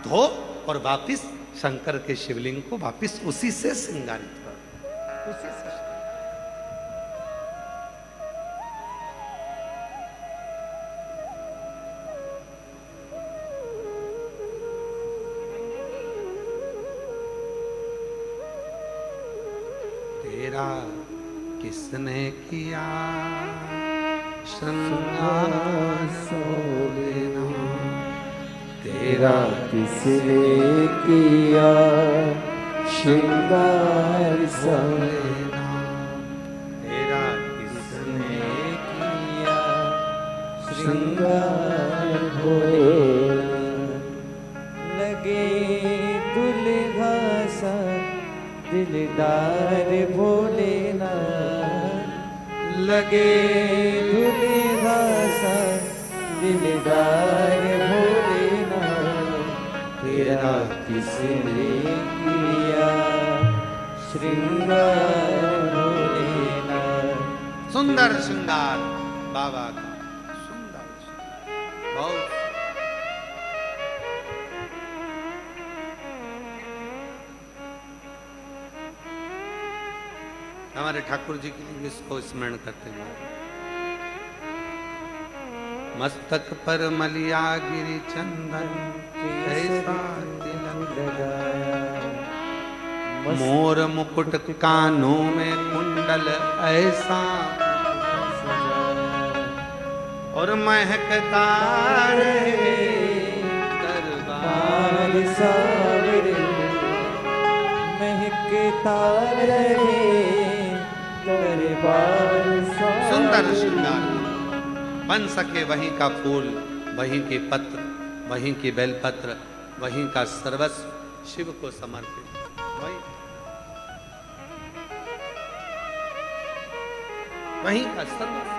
धो और वापिस शंकर के शिवलिंग को वापिस उसी से श्रृंगारित करो, उसी से। तेरा किसने किया श्रृंगार सोलेना, तेरा किसने किया श्रृंगार सोलेना, तेरा किसने किया श्रृंगार भोलेना। लगे दुल्हा सा दिलदार भोलेना, लगे दुल्हा सा दिलदार भोलेना। तेरा किसने किया श्रृंगार भोलेना। सुंदर श्रृंगार बाबा का, सुंदर बहुत। हमारे ठाकुर जी के लिए इसको स्मरण करते हैं। मस्तक पर मलिया गिरी चंदन कैसा तिलक लगाया, मोर मुकुट कानों में कुंडल ऐसा, और महकता रहे दरबार सावरे, महकता रहे दरबार सावरे। सुंदर श्रृंगार बन सके वहीं का फूल, वहीं के पत्र, वहीं की बेलपत्र, वहीं का सर्वस्व शिव को समर्पित। वहीं का सर्वस्व।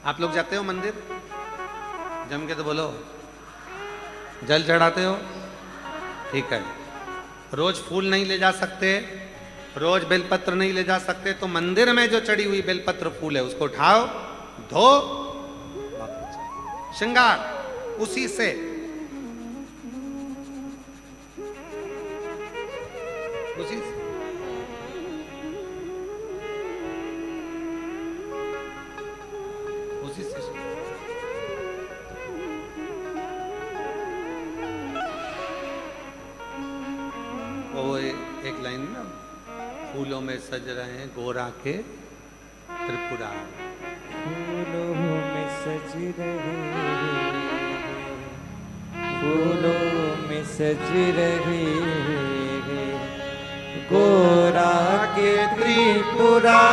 आप लोग जाते हो मंदिर? जम के तो बोलो। जल चढ़ाते हो? ठीक है। रोज फूल नहीं ले जा सकते, रोज बेलपत्र नहीं ले जा सकते, तो मंदिर में जो चढ़ी हुई बेलपत्र फूल है उसको उठाओ, धो, श्रृंगार उसी से। उसी से उसी से वो एक लाइन ना, फूलों में सज रहे हैं गोरा के त्रिपुरा, फूलों में सज रहे, फूलों में सज रहे गोरा के त्रिपुरारी,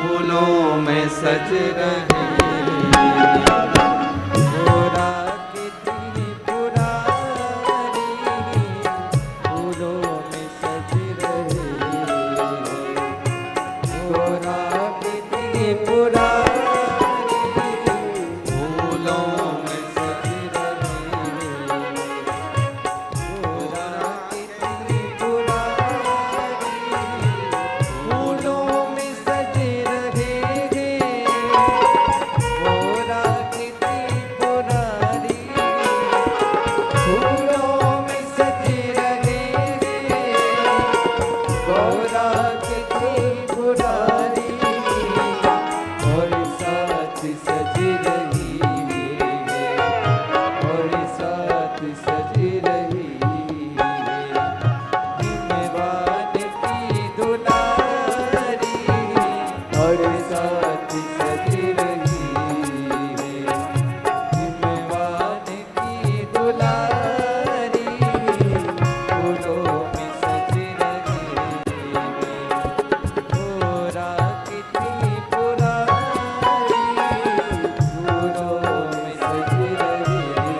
फूलों में सज रहे गोरा के त्रिपुरारी, फूलों में सज रहे गोरा के त्रिपुरारी, फूलों में सज रहे गोरा के त्रिपुरारी, फूलों में सज रहे गोरा के त्रिपुरारी, फूलों में सज रहे गोरा के त्रिपुरारी, और साथ सज रही है, और साथ सज रही है हिमवान की दुलारी, और साथ सज रही है हिमवान की दुलारी, फूलों में सज रही है गोरा की त्रिपुरारी, फूलों में सज रही है।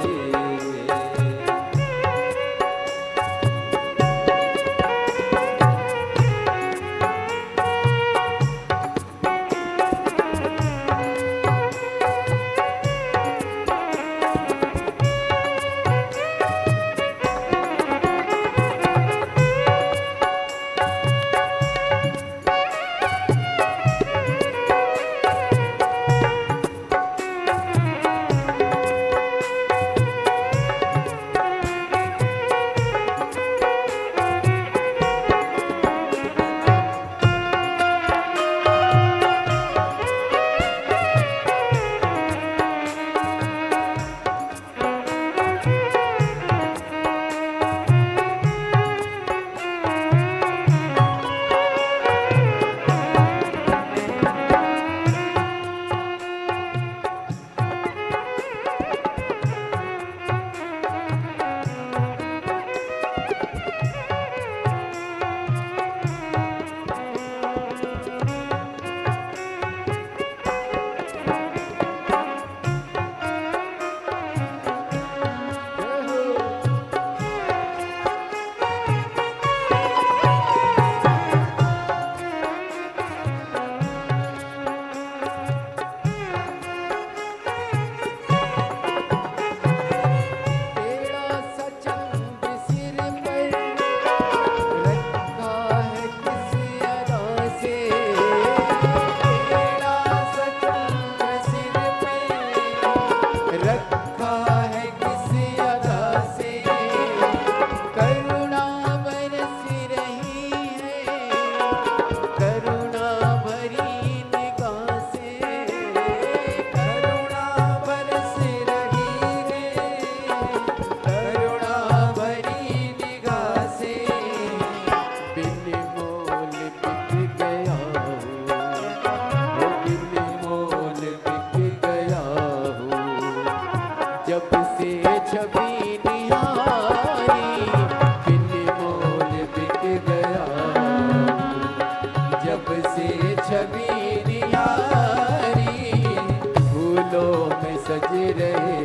फूलों में सज रहे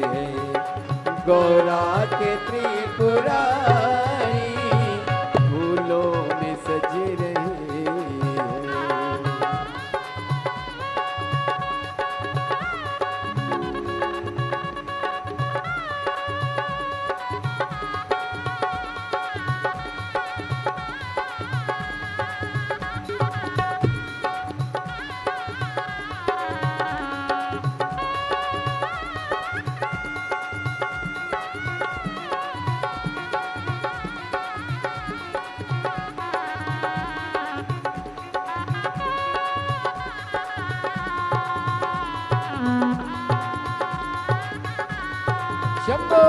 हैं गौरा के त्रिपुरारी, फूलों में सज रहे हैं। शंभो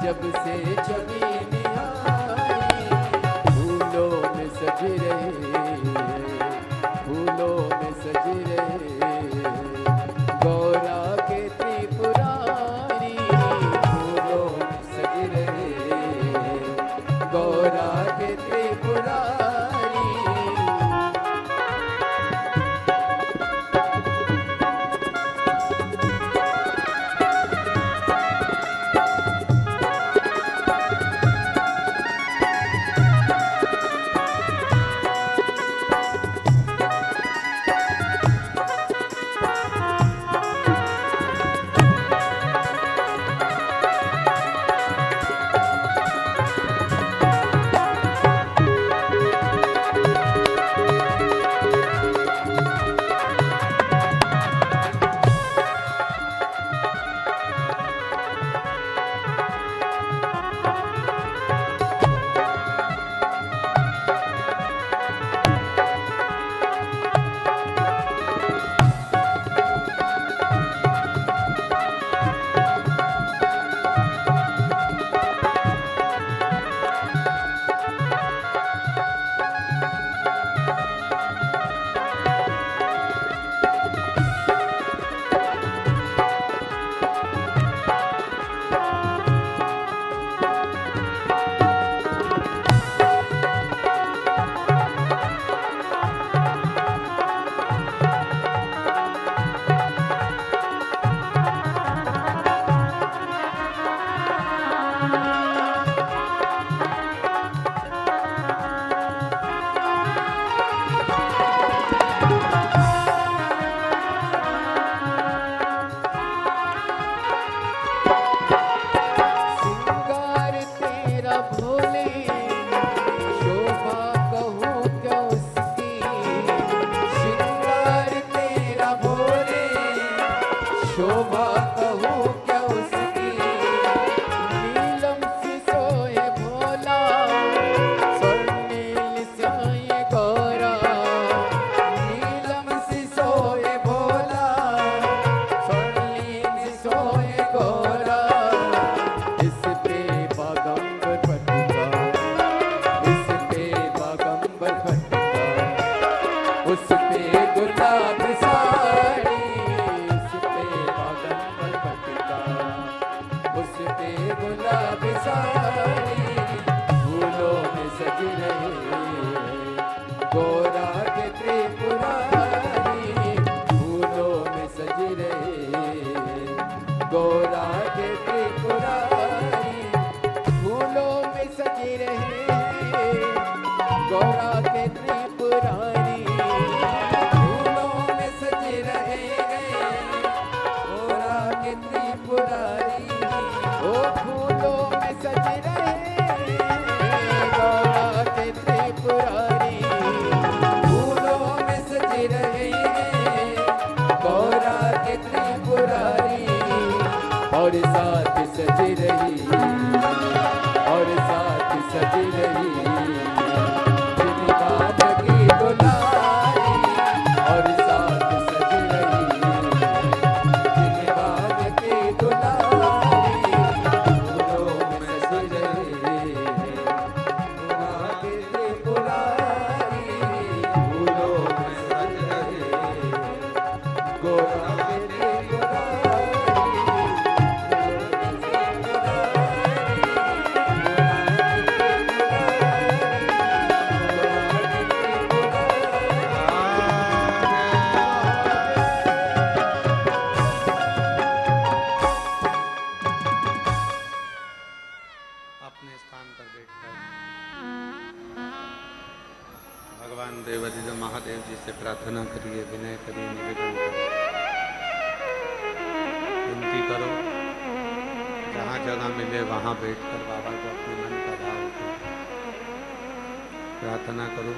जब से जमीन आई, फूलों में सज रहे, फूलों में सज रहे गौरा के त्रिपुरारी, फूलों में सज रहे गौरा के त्रिपुरारी। शोभा कहूँ क्या उसकी, नीलम सी सोए भोला, स्वर्णील सोए गौरा, नीलम सी सोए भोला, स्वर्णील सी सोए गौरा। इस पे बागंबर फटका, इस पे बागंबर फटका, उस पे गुलाब साड़ी, गुलाब साड़ी, फूलों में सज रहे गौरा के त्रिपुरारी, फूलों में सज रहे गौरा के त्रिपुरारी, फूलों में सज रहे गौरा के त्रिपुरारी, फूलों में सज रहे गौरा के त्रिपुरारी। ओ फूलों में सज रहे गौरा के त्रिपुरारी, फूलों में सज रहे गौरा के त्रिपुरारी। और साथ सज रही, और साथ सज रही जिनबाब की दुलारी, और साथ सज रही जिनबाब की दुलारी, फूलों में सज रहे गौरा के त्रिपुरारी, फूलों में सज रहे गौरा के त्रिपुरारी। अपने स्थान पर बैठकर भगवान देवाधिदेव महादेव जी से प्रार्थना करिए, विनय करिए, निवेदन करिए, विनती करो। जहाँ जगह मिले वहाँ बैठकर बाबा को अपने मन का भाव करो, प्रार्थना करो,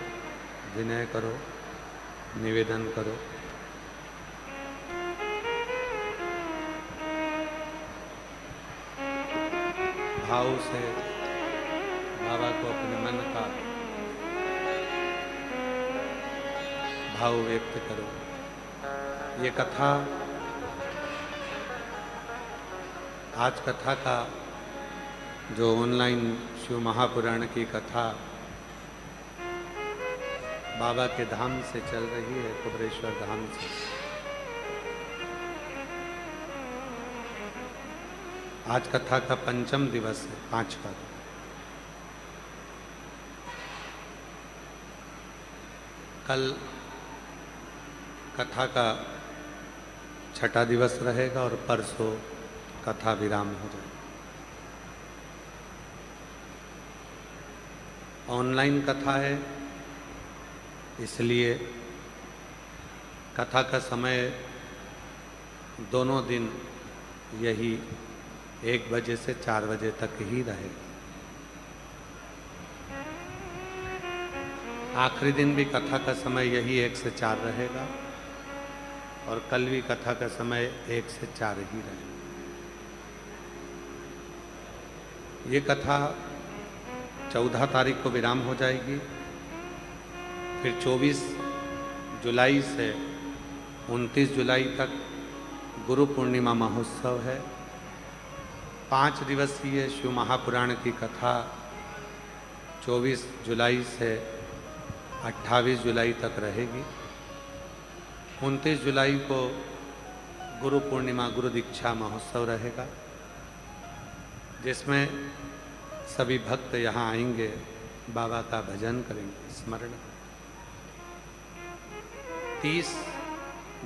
विनय करो, निवेदन करो। भाव से बाबा को अपने मन का भाव व्यक्त करो। ये कथा, आज कथा का जो ऑनलाइन शिव महापुराण की कथा बाबा के धाम से चल रही है, कुबरेश्वर धाम से। आज कथा का पंचम दिवस है, 5 का। कल कथा का 6ठा दिवस रहेगा और परसों कथा विराम हो जाएगा। ऑनलाइन कथा है, इसलिए कथा का समय दोनों दिन यही 1 बजे से 4 बजे तक ही रहेगा। आखिरी दिन भी कथा का समय यही 1 से 4 रहेगा और कल भी कथा का समय 1 से 4 ही रहेगा। ये कथा 14 तारीख को विराम हो जाएगी। फिर 24 जुलाई से 29 जुलाई तक गुरु पूर्णिमा महोत्सव है। 5 दिवसीय शिव महापुराण की कथा 24 जुलाई से 28 जुलाई तक रहेगी। 29 जुलाई को गुरु पूर्णिमा गुरु दीक्षा महोत्सव रहेगा, जिसमें सभी भक्त यहाँ आएंगे, बाबा का भजन करेंगे, स्मरण। 30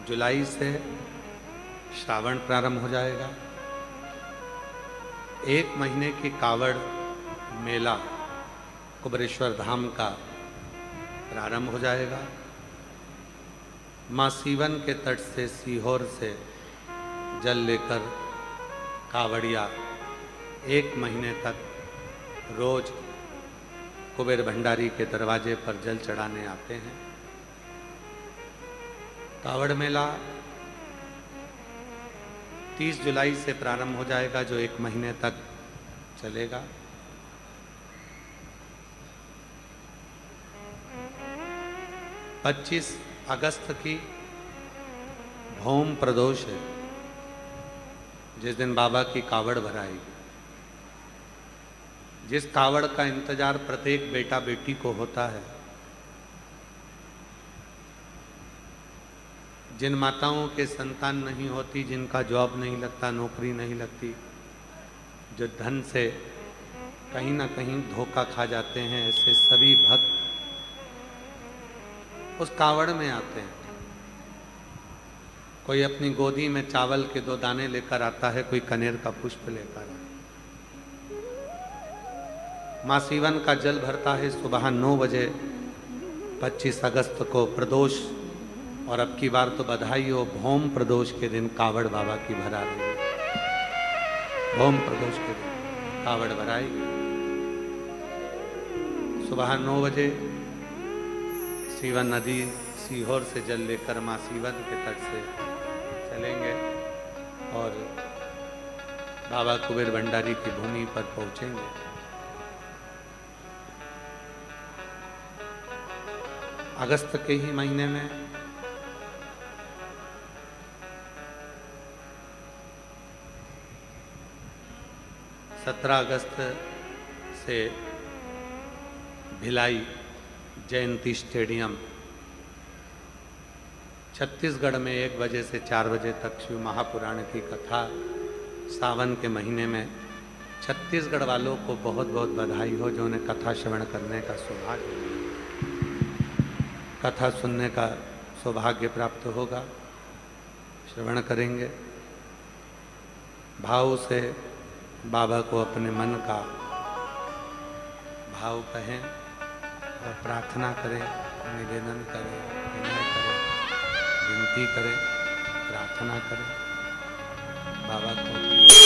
जुलाई से श्रावण प्रारंभ हो जाएगा। 1 महीने की कावड़ मेला कुबरेश्वर धाम का प्रारंभ हो जाएगा। माँ सीवन के तट से सीहोर से जल लेकर कावड़िया 1 महीने तक रोज कुबेर भंडारी के दरवाजे पर जल चढ़ाने आते हैं। कावड़ मेला 30 जुलाई से प्रारंभ हो जाएगा, जो 1 महीने तक चलेगा। पच्चीस अगस्त की भौम प्रदोष है, जिस दिन बाबा की कावड़ भराएगी। जिस कावड़ का इंतजार प्रत्येक बेटा बेटी को होता है, जिन माताओं के संतान नहीं होती, जिनका जॉब नहीं लगता, नौकरी नहीं लगती, जो धन से कहीं ना कहीं धोखा खा जाते हैं, ऐसे सभी भक्त उस कावड़ में आते हैं। कोई अपनी गोदी में चावल के 2 दाने लेकर आता है, कोई कनेर का पुष्प लेकर आता है। माँ सीवन का जल भरता है सुबह 9 बजे 25 अगस्त को प्रदोष, और अब की बार तो बधाई हो, भौम प्रदोष के दिन कावड़ बाबा की भरा रही है। भौम प्रदोष के दिन कावड़ भराएगी। सुबह 9 बजे सीवन नदी सीहोर से जल लेकर माँ सीवन के तट से चलेंगे और बाबा कुबेर भंडारी की भूमि पर पहुंचेंगे। अगस्त के ही महीने में अगस्त से भिलाई जयंती स्टेडियम छत्तीसगढ़ में 1 बजे से 4 बजे तक शिव महापुराण की कथा सावन के महीने में। छत्तीसगढ़ वालों को बहुत बहुत बधाई हो, जो उन्हें कथा श्रवण करने का सौभाग्य, कथा सुनने का सौभाग्य प्राप्त होगा। श्रवण करेंगे, भाव से बाबा को अपने मन का भाव कहें और प्रार्थना करें, निवेदन करें, विनय करें, विनती करें, प्रार्थना करें बाबा को।